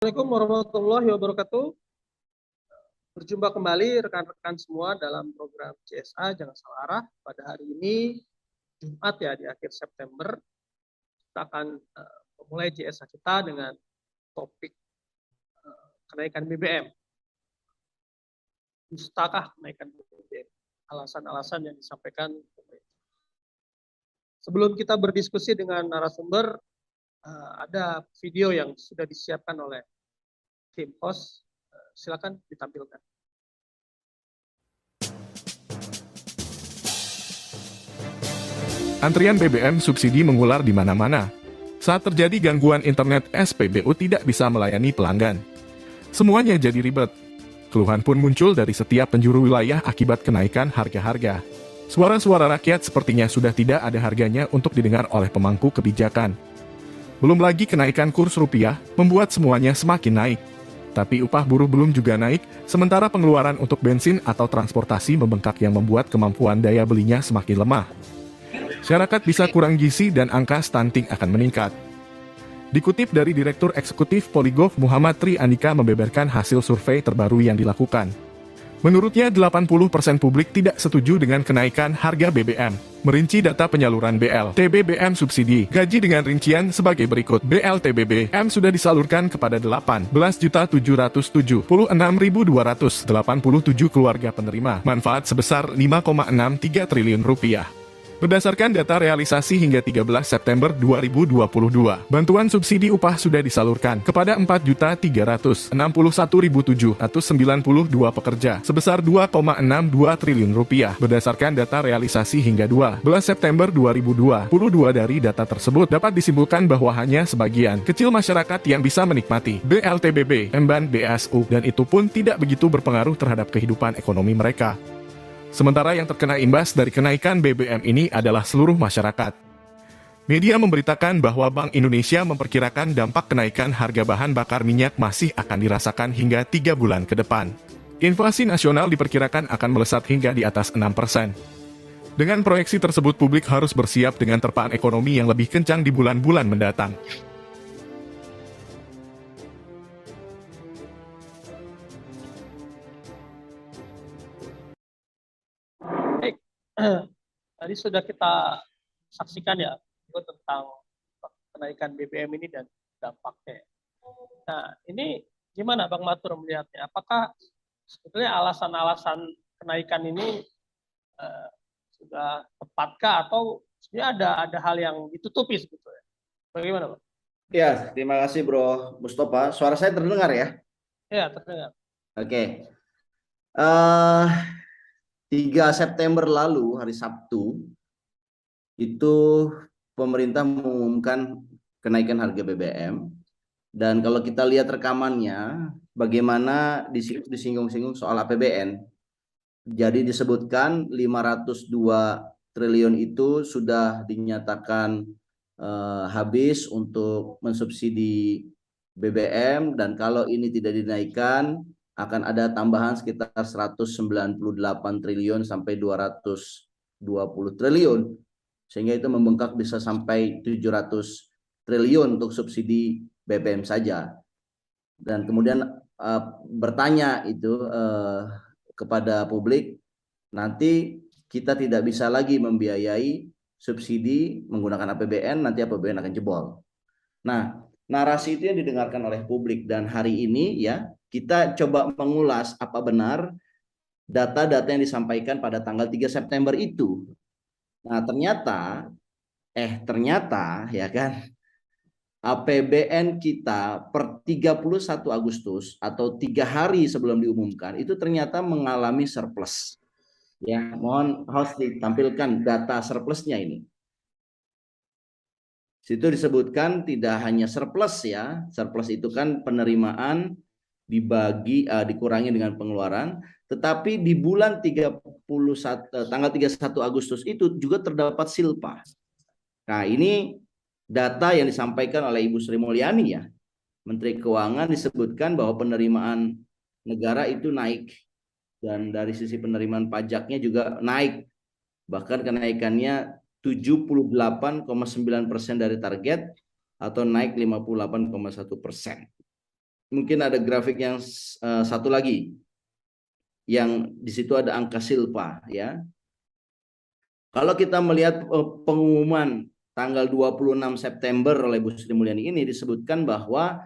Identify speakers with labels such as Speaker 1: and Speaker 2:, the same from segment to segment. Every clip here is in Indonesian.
Speaker 1: Assalamualaikum warahmatullahi wabarakatuh. Berjumpa kembali rekan-rekan semua dalam program CSA Jangan Salah Arah. Pada hari ini Jumat ya, di akhir September, kita akan memulai CSA kita dengan topik kenaikan BBM. Dustakah kenaikan BBM? Alasan-alasan yang disampaikan pemerintah. Sebelum kita berdiskusi dengan narasumber, ada video yang sudah disiapkan oleh tim host. Silakan ditampilkan.
Speaker 2: Antrian BBM subsidi mengular di mana-mana. Saat terjadi gangguan internet, SPBU tidak bisa melayani pelanggan. Semuanya jadi ribet. Keluhan pun muncul dari setiap penjuru wilayah akibat kenaikan harga-harga. Suara-suara rakyat sepertinya sudah tidak ada harganya untuk didengar oleh pemangku kebijakan. Belum lagi kenaikan kurs rupiah membuat semuanya semakin naik. Tapi upah buruh belum juga naik, sementara pengeluaran untuk bensin atau transportasi membengkak yang membuat kemampuan daya belinya semakin lemah. Masyarakat bisa kurang gizi dan angka stunting akan meningkat. Dikutip dari Direktur Eksekutif Poligov Muhammad Tri Andika membeberkan hasil survei terbaru yang dilakukan. Menurutnya 80% publik tidak setuju dengan kenaikan harga BBM. Merinci data penyaluran BLT BBM subsidi gaji dengan rincian sebagai berikut. BLT BBM sudah disalurkan kepada 18.776.287 keluarga penerima, manfaat sebesar 5,63 triliun rupiah. Berdasarkan data realisasi hingga 13 September 2022, bantuan subsidi upah sudah disalurkan kepada 4.361.792 pekerja sebesar 2,62 triliun rupiah. Berdasarkan data realisasi hingga 12 September 2022, dari data tersebut dapat disimpulkan bahwa hanya sebagian kecil masyarakat yang bisa menikmati BLT BBM dan BSU, dan itu pun tidak begitu berpengaruh terhadap kehidupan ekonomi mereka. Sementara yang terkena imbas dari kenaikan BBM ini adalah seluruh masyarakat. Media memberitakan bahwa Bank Indonesia memperkirakan dampak kenaikan harga bahan bakar minyak masih akan dirasakan hingga 3 bulan ke depan. Inflasi nasional diperkirakan akan melesat hingga di atas 6%. Dengan proyeksi tersebut, publik harus bersiap dengan terpaan ekonomi yang lebih kencang di bulan-bulan mendatang.
Speaker 1: Tadi sudah kita saksikan ya tentang kenaikan BBM ini dan dampaknya. Nah, ini gimana Bang Matur melihatnya? Apakah sebetulnya alasan-alasan kenaikan ini sudah tepatkah atau sebenarnya ada hal yang ditutupi sebetulnya? Bagaimana, Bang?
Speaker 3: Ya, terima kasih Bro Mustafa. Suara saya terdengar ya?
Speaker 1: Ya, terdengar.
Speaker 3: Oke. 3 September lalu, hari Sabtu, itu pemerintah mengumumkan kenaikan harga BBM. Dan kalau kita lihat rekamannya, bagaimana disinggung-singgung soal APBN. Jadi disebutkan 502 triliun itu sudah dinyatakan habis untuk mensubsidi BBM, dan kalau ini tidak dinaikkan akan ada tambahan sekitar 198 triliun sampai 220 triliun, sehingga itu membengkak bisa sampai 700 triliun untuk subsidi BBM saja. Dan kemudian bertanya itu kepada publik, nanti kita tidak bisa lagi membiayai subsidi menggunakan APBN, nanti APBN akan jebol. Nah, narasi itu yang didengarkan oleh publik, dan hari ini ya kita coba mengulas apa benar data-data yang disampaikan pada tanggal 3 September itu. Nah, ternyata ya kan, APBN kita per 31 Agustus atau 3 hari sebelum diumumkan itu ternyata mengalami surplus. Ya, mohon host ditampilkan data surplusnya ini. Situ disebutkan tidak hanya surplus ya, surplus itu kan penerimaan dikurangi dengan pengeluaran, tetapi di bulan tanggal 31 Agustus itu juga terdapat silpa. Nah, ini data yang disampaikan oleh Ibu Sri Mulyani ya, Menteri Keuangan, disebutkan bahwa penerimaan negara itu naik, dan dari sisi penerimaan pajaknya juga naik, bahkan kenaikannya 78,9% dari target atau naik 58,1%. mungkin ada grafik yang satu lagi, yang di situ ada angka silpa ya. Kalau kita melihat pengumuman tanggal 26 September oleh Bu Sri Mulyani ini disebutkan bahwa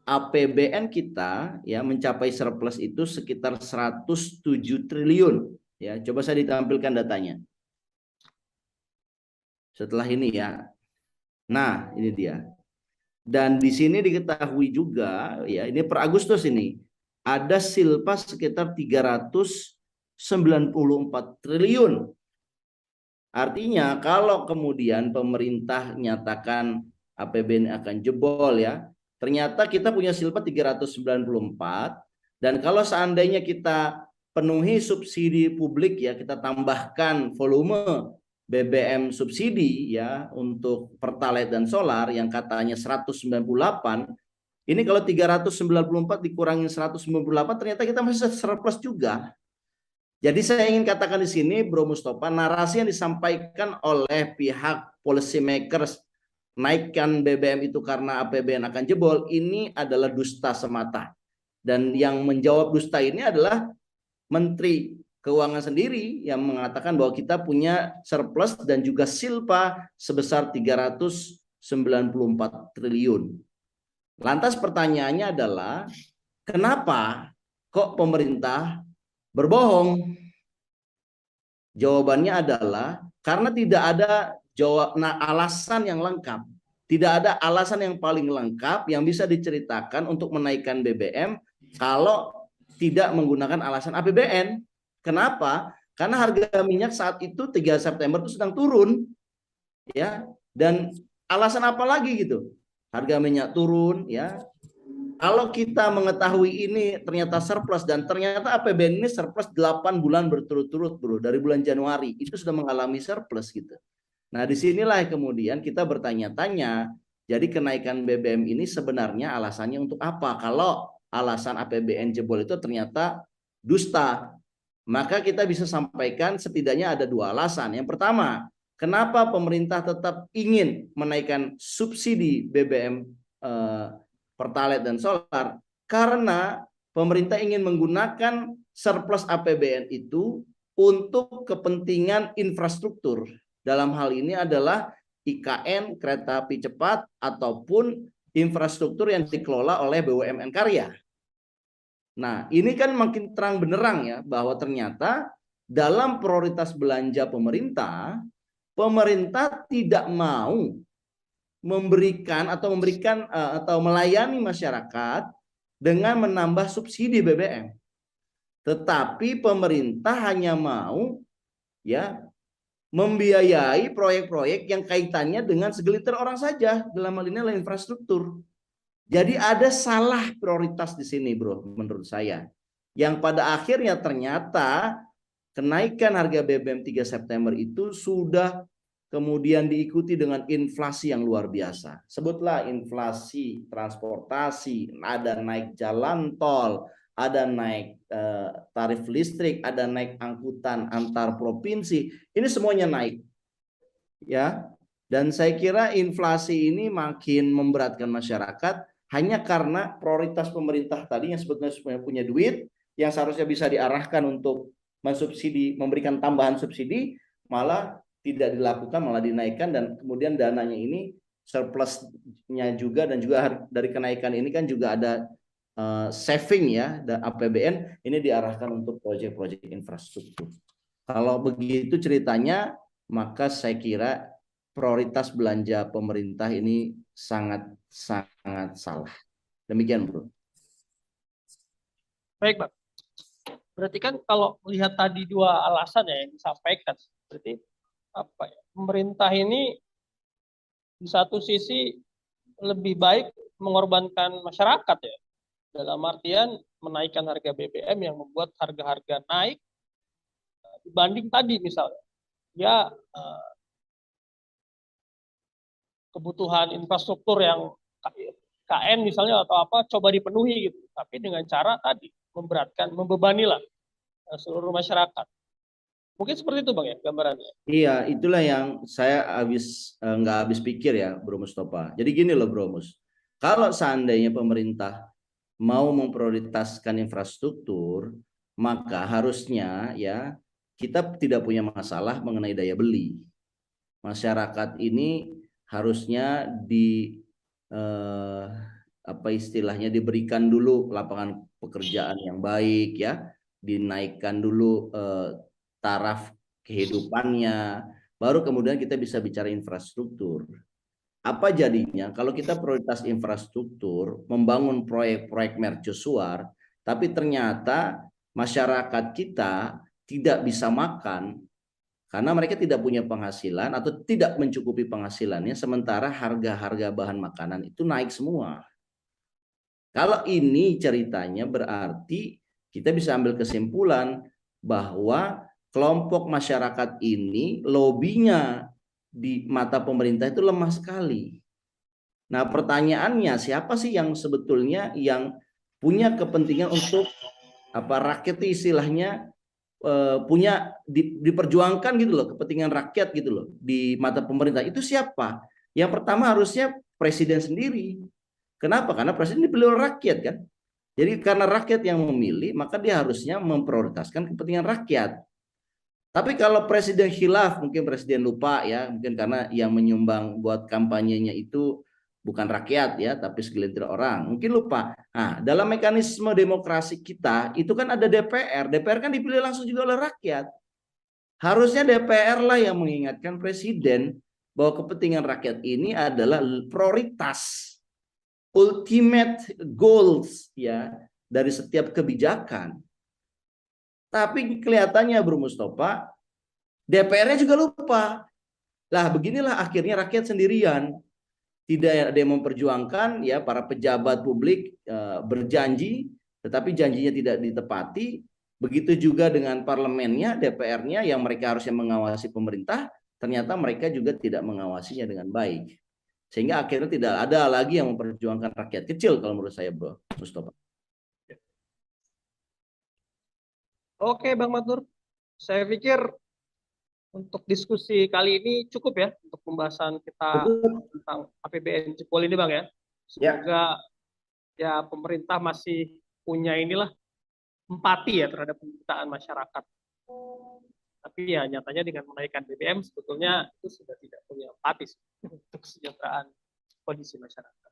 Speaker 3: APBN kita ya mencapai surplus itu sekitar 107 triliun ya. Coba saya ditampilkan datanya. Setelah ini ya. Nah, ini dia. Dan di sini diketahui juga ya, ini per Agustus ini ada silpa sekitar 394 triliun. Artinya kalau kemudian pemerintah nyatakan APBN akan jebol ya, ternyata kita punya silpa 394, dan kalau seandainya kita penuhi subsidi publik ya, kita tambahkan volume BBM subsidi ya untuk Pertalite dan solar yang katanya 198, ini kalau 394 dikurangi 198 ternyata kita masih surplus juga. Jadi saya ingin katakan di sini, Bro Mustafa, narasi yang disampaikan oleh pihak policy makers naikkan BBM itu karena APBN akan jebol, ini adalah dusta semata. Dan yang menjawab dusta ini adalah Menteri Keuangan sendiri yang mengatakan bahwa kita punya surplus dan juga silpa sebesar 394 triliun. Lantas pertanyaannya adalah, kenapa kok pemerintah berbohong? Jawabannya adalah karena tidak ada alasan yang lengkap. Tidak ada alasan yang paling lengkap yang bisa diceritakan untuk menaikkan BBM kalau tidak menggunakan alasan APBN. Kenapa? Karena harga minyak saat itu 3 September itu sedang turun. Ya. Dan alasan apa lagi gitu? Harga minyak turun ya. Kalau kita mengetahui ini ternyata surplus, dan ternyata APBN ini surplus 8 bulan berturut-turut, Bro. Dari bulan Januari itu sudah mengalami surplus gitu. Nah, disinilah kemudian kita bertanya-tanya, jadi kenaikan BBM ini sebenarnya alasannya untuk apa? Kalau alasan APBN jebol itu ternyata dusta, maka kita bisa sampaikan setidaknya ada 2 alasan. Yang pertama, kenapa pemerintah tetap ingin menaikkan subsidi BBM Pertalite dan solar? Karena pemerintah ingin menggunakan surplus APBN itu untuk kepentingan infrastruktur. Dalam hal ini adalah IKN, kereta api cepat, ataupun infrastruktur yang dikelola oleh BUMN Karya. Nah, ini kan makin terang benderang ya, bahwa ternyata dalam prioritas belanja pemerintah, pemerintah tidak mau memberikan atau melayani masyarakat dengan menambah subsidi BBM. Tetapi pemerintah hanya mau ya membiayai proyek-proyek yang kaitannya dengan segelintir orang saja, dalam hal ini adalah infrastruktur. Jadi ada salah prioritas di sini, Bro, menurut saya. Yang pada akhirnya ternyata kenaikan harga BBM 3 September itu sudah kemudian diikuti dengan inflasi yang luar biasa. Sebutlah inflasi transportasi, ada naik jalan tol, ada naik tarif listrik, ada naik angkutan antar provinsi. Ini semuanya naik. Ya. Dan saya kira inflasi ini makin memberatkan masyarakat hanya karena prioritas pemerintah tadi yang sebetulnya punya duit yang seharusnya bisa diarahkan untuk mensubsidi, memberikan tambahan subsidi, malah tidak dilakukan, malah dinaikkan, dan kemudian dananya ini surplusnya juga, dan juga dari kenaikan ini kan juga ada saving ya, dan APBN ini diarahkan untuk proyek-proyek infrastruktur. Kalau begitu ceritanya, maka saya kira prioritas belanja pemerintah ini sangat salah. Demikian, Bro.
Speaker 1: Baik, Bang. Berarti kan kalau melihat tadi 2 alasan ya yang disampaikan, berarti apa ya? Pemerintah ini di satu sisi lebih baik mengorbankan masyarakat ya, dalam artian menaikkan harga BBM yang membuat harga-harga naik dibanding tadi misalnya ya kebutuhan infrastruktur yang KN misalnya atau apa coba dipenuhi gitu, tapi dengan cara tadi memberatkan, membebanilah seluruh masyarakat. Mungkin seperti itu, Bang, ya gambarannya.
Speaker 3: Iya, itulah yang saya nggak habis pikir ya, Bro Mustafa. Jadi gini loh, Bro Mus. Kalau seandainya pemerintah mau memprioritaskan infrastruktur, maka harusnya ya kita tidak punya masalah mengenai daya beli. Masyarakat ini harusnya apa istilahnya, diberikan dulu lapangan pekerjaan yang baik ya, dinaikkan dulu taraf kehidupannya, baru kemudian kita bisa bicara infrastruktur. Apa jadinya kalau kita prioritas infrastruktur, membangun proyek-proyek mercusuar, tapi ternyata masyarakat kita tidak bisa makan karena mereka tidak punya penghasilan atau tidak mencukupi penghasilannya, sementara harga-harga bahan makanan itu naik semua. Kalau ini ceritanya berarti kita bisa ambil kesimpulan bahwa kelompok masyarakat ini lobbynya di mata pemerintah itu lemah sekali. Nah, pertanyaannya siapa sih yang sebetulnya yang punya kepentingan untuk rakyat istilahnya punya diperjuangkan gitu loh, kepentingan rakyat gitu loh di mata pemerintah, itu siapa? Yang pertama harusnya presiden sendiri. Kenapa? Karena presiden dipilih oleh rakyat kan. Jadi karena rakyat yang memilih, maka dia harusnya memprioritaskan kepentingan rakyat. Tapi kalau presiden khilaf, mungkin presiden lupa ya, mungkin karena yang menyumbang buat kampanyenya itu bukan rakyat ya, tapi segelintir orang. Mungkin lupa. Nah, dalam mekanisme demokrasi kita itu kan ada DPR. DPR kan dipilih langsung juga oleh rakyat. Harusnya DPR lah yang mengingatkan presiden bahwa kepentingan rakyat ini adalah prioritas, ultimate goals ya dari setiap kebijakan. Tapi kelihatannya Bro Mustafa, DPR-nya juga lupa. Lah beginilah akhirnya rakyat sendirian. Tidak ada yang memperjuangkan ya, para pejabat publik berjanji tetapi janjinya tidak ditepati. Begitu juga dengan parlemennya, DPR-nya yang mereka harusnya mengawasi pemerintah, ternyata mereka juga tidak mengawasinya dengan baik. Sehingga akhirnya tidak ada lagi yang memperjuangkan rakyat kecil kalau menurut saya, Bro Mustafa.
Speaker 1: Oke, Bang Matur. Saya pikir untuk diskusi kali ini cukup ya untuk pembahasan kita tentang APBN jebol ini, Bang ya. Semoga ya pemerintah masih punya inilah empati ya terhadap penderitaan masyarakat. Tapi ya nyatanya dengan menaikkan BBM sebetulnya itu sudah tidak punya empati untuk kesejahteraan kondisi masyarakat.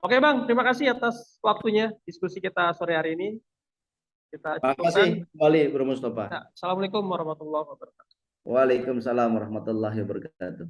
Speaker 1: Oke Bang, terima kasih atas waktunya diskusi kita sore hari ini. Kita
Speaker 3: Terima kasih kembali Bro Mustafa.
Speaker 1: Assalamualaikum warahmatullahi wabarakatuh.
Speaker 3: Waalaikumsalam warahmatullahi wabarakatuh.